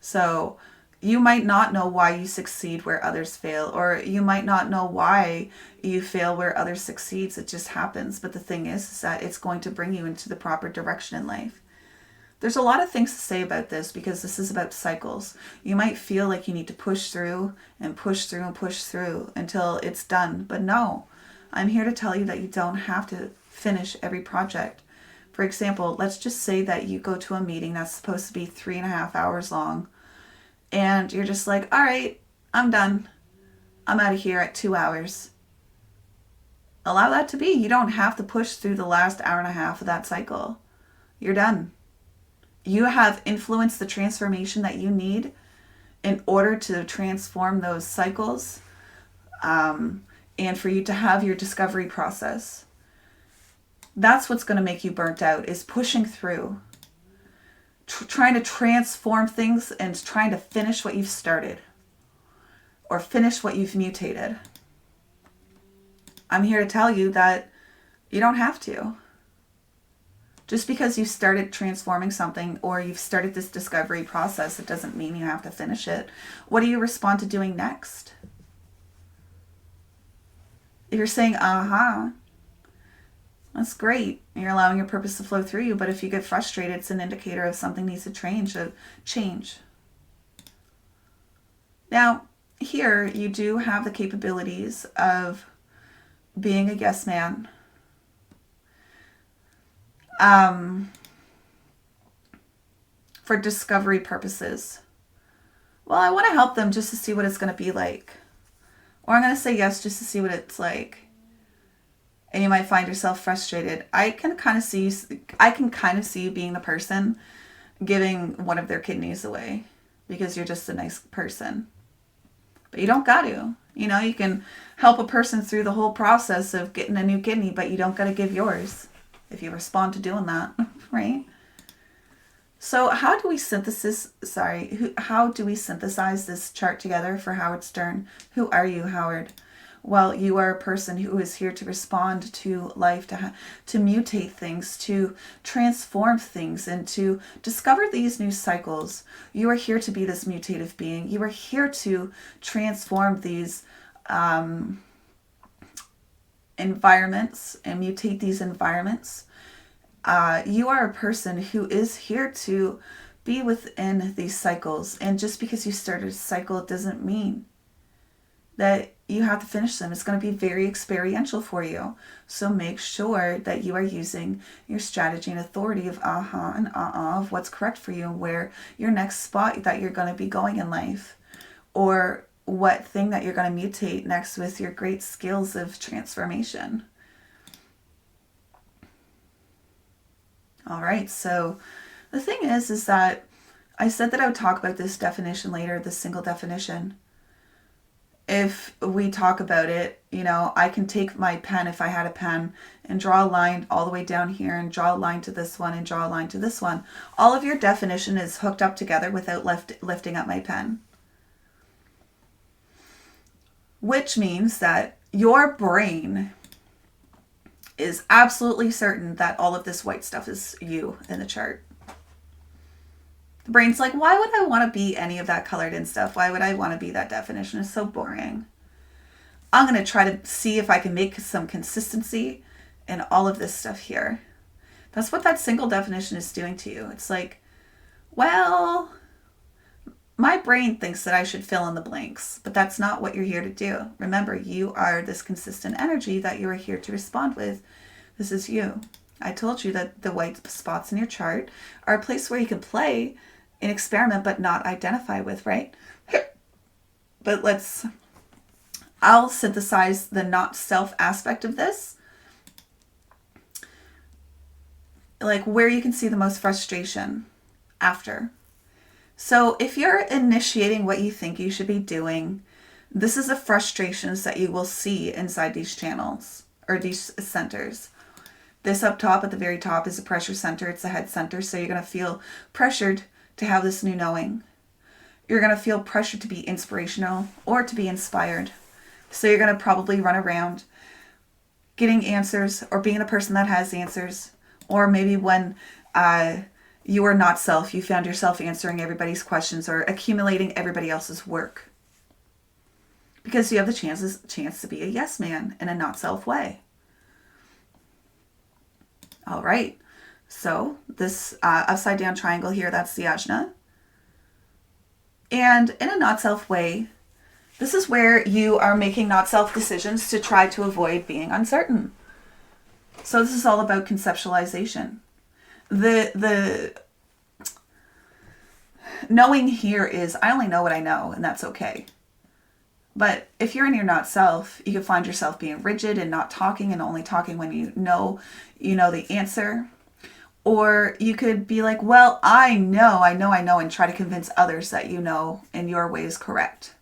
So you might not know why you succeed where others fail, or you might not know why you fail where others succeeds. It just happens. But the thing is that it's going to bring you into the proper direction in life. There's a lot of things to say about this, because this is about cycles. You might feel like you need to push through and push through and push through until it's done. But no, I'm here to tell you that you don't have to finish every project. For example, let's just say that you go to a meeting that's supposed to be 3.5 hours long, and you're just like, all right, I'm done. I'm out of here at 2 hours. Allow that to be. You don't have to push through the last hour and a half of that cycle. You're done. You have influenced the transformation that you need in order to transform those cycles, and for you to have your discovery process. That's what's going to make you burnt out, is pushing through. Trying to transform things and trying to finish what you've started, or finish what you've mutated. I'm here to tell you that you don't have to. Just because you started transforming something, or you've started this discovery process, it doesn't mean you have to finish it. What do you respond to doing next? If you're saying, that's great. You're allowing your purpose to flow through you. But if you get frustrated, it's an indicator of something needs to change. Now, here you do have the capabilities of being a yes man. for discovery purposes. Well, I want to help them just to see what it's going to be like. Or I'm going to say yes just to see what it's like. And you might find yourself frustrated. I can kind of see you being the person giving one of their kidneys away because you're just a nice person. But you don't got to. You can help a person through the whole process of getting a new kidney, but you don't got to give yours if you respond to doing that, right? So how do we synthesize this chart together for Howard Stern? Who are you, Howard? Well, you are a person who is here to respond to life, to mutate things, to transform things, and to discover these new cycles. You are here to be this mutative being. You are here to transform these environments and mutate these environments. You are a person who is here to be within these cycles. And just because you started a cycle, it doesn't mean that you have to finish them. It's going to be very experiential for you. So make sure that you are using your strategy and authority of and of what's correct for you and where your next spot that you're going to be going in life, or what thing that you're going to mutate next with your great skills of transformation. All right, so the thing is that I said that I would talk about this definition later, this single definition. If we talk about it, I can take my pen, if I had a pen, and draw a line all the way down here and draw a line to this one and draw a line to this one. All of your definition is hooked up together without lifting up my pen. Which means that your brain is absolutely certain that all of this white stuff is you in the chart. The brain's like, why would I want to be any of that colored in stuff? Why would I want to be that definition? It's so boring. I'm going to try to see if I can make some consistency in all of this stuff here. That's what that single definition is doing to you. It's like, well, my brain thinks that I should fill in the blanks, but that's not what you're here to do. Remember, you are this consistent energy that you are here to respond with. This is you. I told you that the white spots in your chart are a place where you can play and experiment, but not identify with, right? But I'll synthesize the not self aspect of this. Like where you can see the most frustration after. So if you're initiating what you think you should be doing, this is the frustrations that you will see inside these channels or these centers. This up top at the very top is a pressure center. It's a head center. So you're going to feel pressured to have this new knowing. You're going to feel pressured to be inspirational or to be inspired. So you're going to probably run around getting answers or being a person that has answers. Or maybe when you are not self, you found yourself answering everybody's questions or accumulating everybody else's work. Because you have the chance to be a yes man in a not self way. All right. So this upside down triangle here, that's the ajna. And in a not self way, this is where you are making not self decisions to try to avoid being uncertain. So this is all about conceptualization. The knowing here is I only know what I know, and that's okay. But if you're in your not self, you can find yourself being rigid and not talking and only talking when you know the answer. Or you could be like, well, I know, and try to convince others that you know and your way is correct.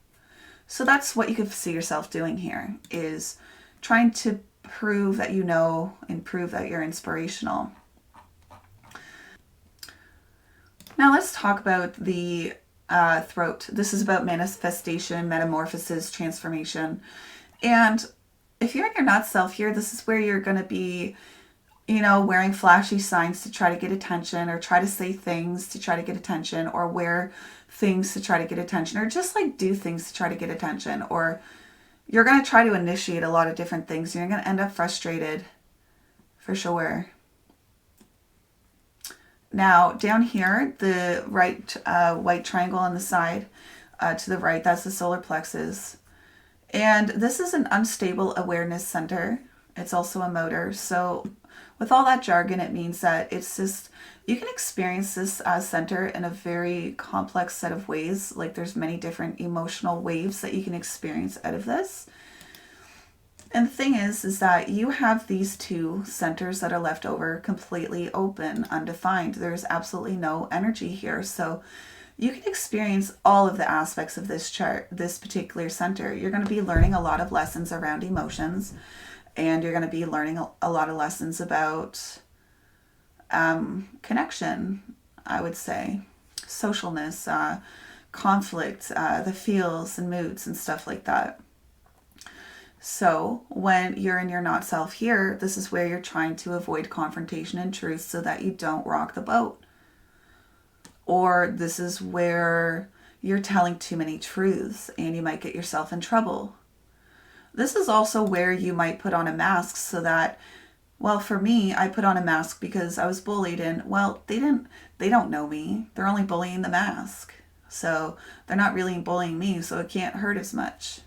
So that's what you could see yourself doing here, is trying to prove that you know and prove that you're inspirational. Now let's talk about the throat. This is about manifestation, metamorphosis, transformation. And if you're in your not self here, this is where you're going to be wearing flashy signs to try to get attention, or try to say things to try to get attention, or wear things to try to get attention, or just do things to try to get attention. Or you're going to try to initiate a lot of different things. You're going to end up frustrated for sure. Now down here, the right white triangle on the side to the right, that's the solar plexus. And this is an unstable awareness center. It's also a motor. So with all that jargon, it means that it's just You can experience this center in a very complex set of ways. Like there's many different emotional waves that you can experience out of this. And the thing is that you have these two centers that are left over completely open, undefined. There's absolutely no energy here. So you can experience all of the aspects of this chart, this particular center. You're going to be learning a lot of lessons around emotions, and you're going to be learning a lot of lessons about connection, I would say, socialness, conflict, the feels and moods and stuff like that. So when you're in your not self here, this is where you're trying to avoid confrontation and truth so that you don't rock the boat. Or this is where you're telling too many truths and you might get yourself in trouble. This is also where you might put on a mask so that, well, for me, I put on a mask because I was bullied and, well, they don't know me. They're only bullying the mask. So they're not really bullying me, so it can't hurt as much.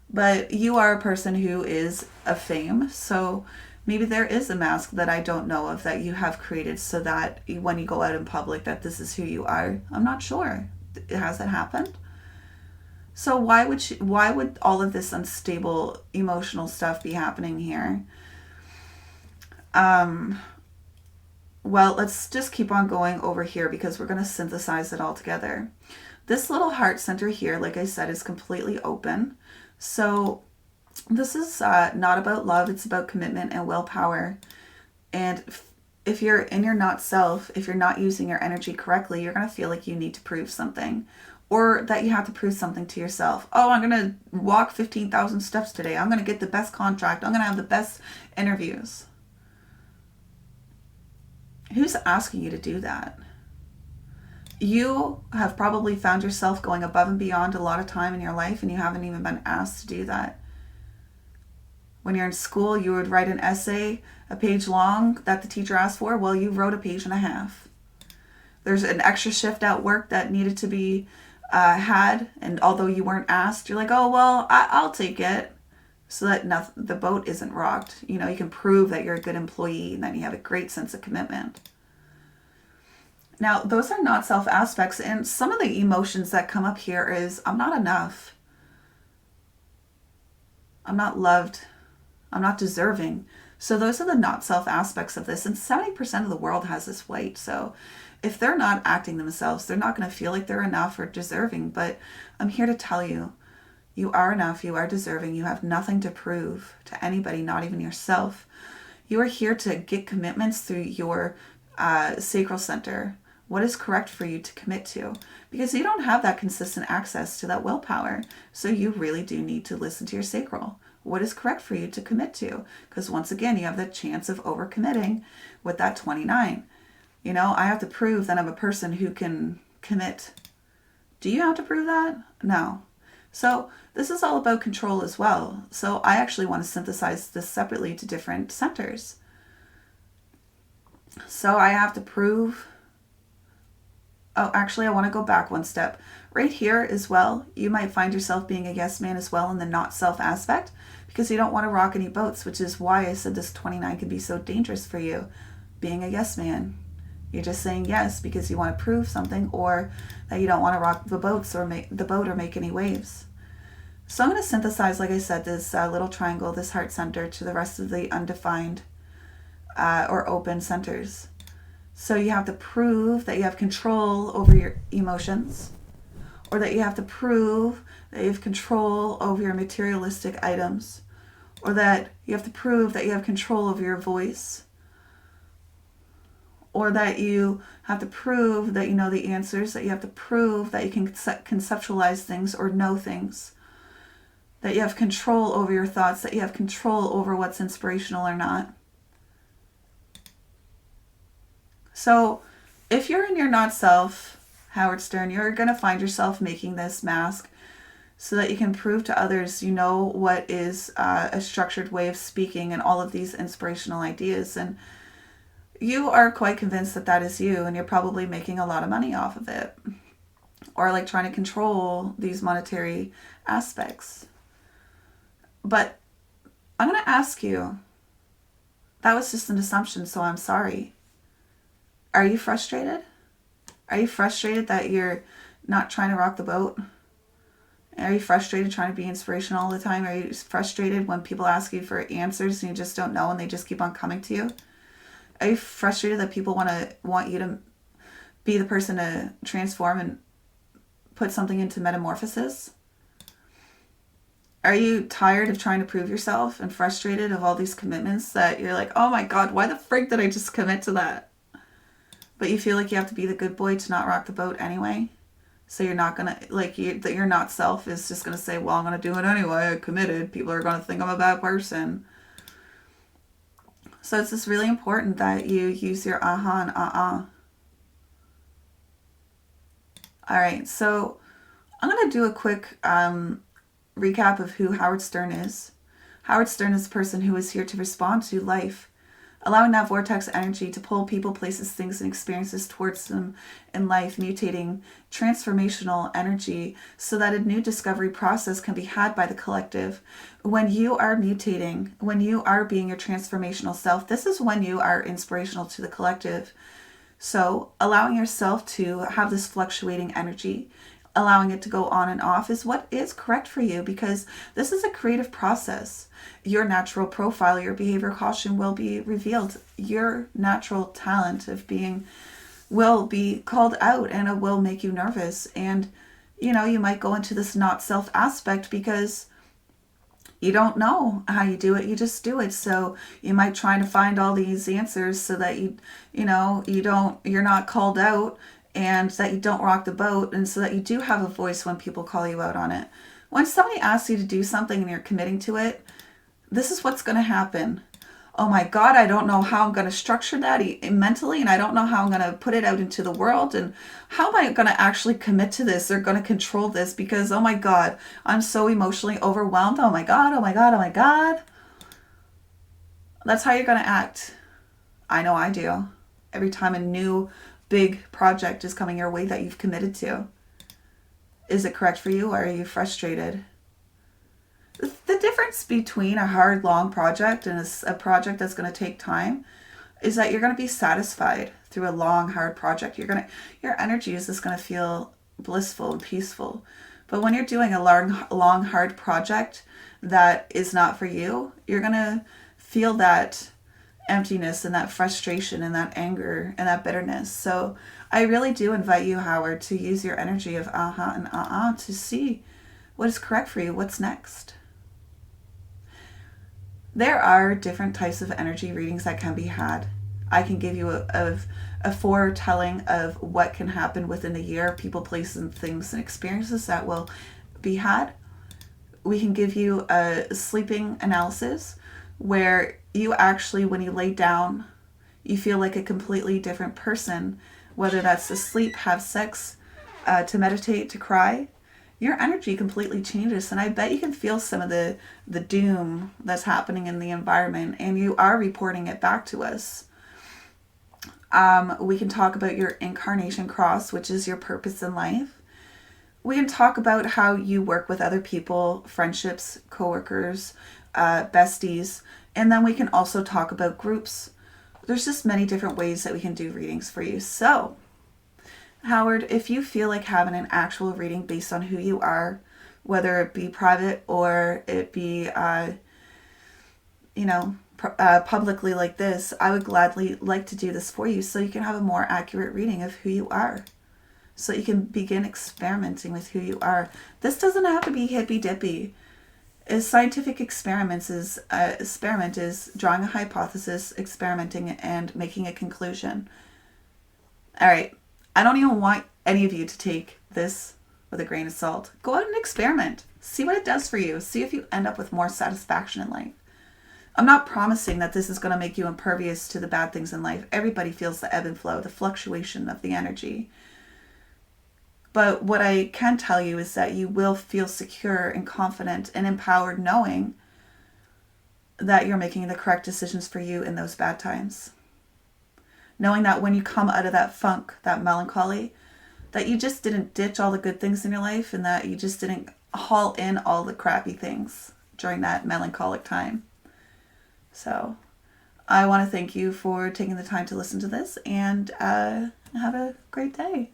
But you are a person who is of fame, so maybe there is a mask that I don't know of that you have created so that when you go out in public that this is who you are. I'm not sure. Has it happened? So why would all of this unstable emotional stuff be happening here? Well, let's just keep on going over here because we're going to synthesize it all together. This little heart center here, like I said, is completely open. So this is not about love. It's about commitment and willpower. And if you're in your not self, if you're not using your energy correctly, you're going to feel like you need to prove something, or that you have to prove something to yourself. Oh, I'm going to walk 15,000 steps today. I'm going to get the best contract. I'm going to have the best interviews. Who's asking you to do that? You have probably found yourself going above and beyond a lot of time in your life and you haven't even been asked to do that. When you're in school, you would write an essay a page long that the teacher asked for. Well, you wrote a page and a half. There's an extra shift at work that needed to be had, and although you weren't asked, you're like, oh, well, I'll take it. So that the boat isn't rocked. You know, you can prove that you're a good employee and that you have a great sense of commitment. Now, those are not self aspects, and some of the emotions that come up here is, I'm not enough. I'm not loved. I'm not deserving. So those are the not self aspects of this, and 70% of the world has this weight. So if they're not acting themselves, they're not going to feel like they're enough or deserving. But I'm here to tell you, you are enough, you are deserving, you have nothing to prove to anybody, not even yourself. You are here to get commitments through your sacral center. What is correct for you to commit to? Because you don't have that consistent access to that willpower. So you really do need to listen to your sacral. What is correct for you to commit to? Because once again, you have the chance of overcommitting with that 29. You know, I have to prove that I'm a person who can commit. Do you have to prove that? No. So this is all about control as well. So I actually want to synthesize this separately to different centers. So I have to prove... Oh, actually, I want to go back one step. Right here as well, you might find yourself being a yes man as well in the not self aspect because you don't want to rock any boats, which is why I said this 29 can be so dangerous for you, being a yes man. You're just saying yes because you want to prove something, or that you don't want to rock the boats or make the boat or make any waves. So I'm going to synthesize, like I said, this little triangle, this heart center, to the rest of the undefined or open centers. So you have to prove that you have control over your emotions, or that you have to prove that you have control over your materialistic items, or that you have to prove that you have control over your voice, or that you have to prove that you know the answers, that you have to prove that you can conceptualize things or know things, that you have control over your thoughts, that you have control over what's inspirational or not. So if you're in your not self, Howard Stern, you're going to find yourself making this mask so that you can prove to others you know what is a structured way of speaking and all of these inspirational ideas. And you are quite convinced that that is you, and you're probably making a lot of money off of it, or like trying to control these monetary aspects. But I'm going to ask you, that was just an assumption, so I'm sorry. Are you frustrated? Are you frustrated that you're not trying to rock the boat? Are you frustrated trying to be inspirational all the time? Are you frustrated when people ask you for answers and you just don't know and they just keep on coming to you? Are you frustrated that people want you to be the person to transform and put something into metamorphosis? Are you tired of trying to prove yourself and frustrated of all these commitments that you're like, oh my God, why the frig did I just commit to that? But you feel like you have to be the good boy to not rock the boat anyway. So you're not going to, like, that your not self is just going to say, well, I'm going to do it anyway. I committed. People are going to think I'm a bad person. So it's just really important that you use your aha and All right. So I'm going to do a quick recap of who Howard Stern is. Howard Stern is the person who is here to respond to life, allowing that vortex energy to pull people, places, things, and experiences towards them in life, mutating transformational energy so that a new discovery process can be had by the collective. When you are mutating, when you are being your transformational self, this is when you are inspirational to the collective. So allowing yourself to have this fluctuating energy, allowing it to go on and off is what is correct for you, because this is a creative process. Your natural profile, your behavior caution will be revealed. Your natural talent of being will be called out, and it will make you nervous. And, you know, you might go into this not self aspect because you don't know how you do it. You just do it. So you might try to find all these answers so that you're not called out, and that you don't rock the boat, and so that you do have a voice when people call you out on it. When somebody asks you to do something and you're committing to it, this is what's going to happen. Oh my God, I don't know how I'm going to structure that mentally, and I don't know how I'm going to put it out into the world, and how am I going to actually commit to this or going to control this, because oh my God, I'm so emotionally overwhelmed. Oh my God, oh my God, oh my God. That's how you're going to act. I know I do. Every time a new big project is coming your way that you've committed to. Is it correct for you, or are you frustrated? The difference between a hard, long project and a project that's going to take time is that you're going to be satisfied through a long, hard project. Your energy is just going to feel blissful and peaceful. But when you're doing a long, hard project that is not for you, you're going to feel that emptiness and that frustration and that anger and that bitterness. So I really do invite you, Howard, to use your energy of aha and to see what is correct for you, what's next. There are different types of energy readings that can be had. I can give you a foretelling of what can happen within a year, people, places, and things and experiences that will be had. We can give you a sleeping analysis where you actually, when you lay down, you feel like a completely different person, whether that's to sleep, have sex, to meditate, to cry. Your energy completely changes, and I bet you can feel some of the doom that's happening in the environment, and you are reporting it back to us. We can talk about your incarnation cross, which is your purpose in life. We can talk about how you work with other people, friendships, coworkers, besties, and then we can also talk about groups. There's just many different ways that we can do readings for you. So, Howard, if you feel like having an actual reading based on who you are, whether it be private or it be, publicly like this, I would gladly like to do this for you so you can have a more accurate reading of who you are. So you can begin experimenting with who you are. This doesn't have to be hippy-dippy. A scientific experiment is drawing a hypothesis, experimenting, and making a conclusion. All right. I don't even want any of you to take this with a grain of salt. Go out and experiment. See what it does for you. See if you end up with more satisfaction in life. I'm not promising that this is going to make you impervious to the bad things in life. Everybody feels the ebb and flow, the fluctuation of the energy. But what I can tell you is that you will feel secure and confident and empowered knowing that you're making the correct decisions for you in those bad times. Knowing that when you come out of that funk, that melancholy, that you just didn't ditch all the good things in your life, and that you just didn't haul in all the crappy things during that melancholic time. So I want to thank you for taking the time to listen to this, and have a great day.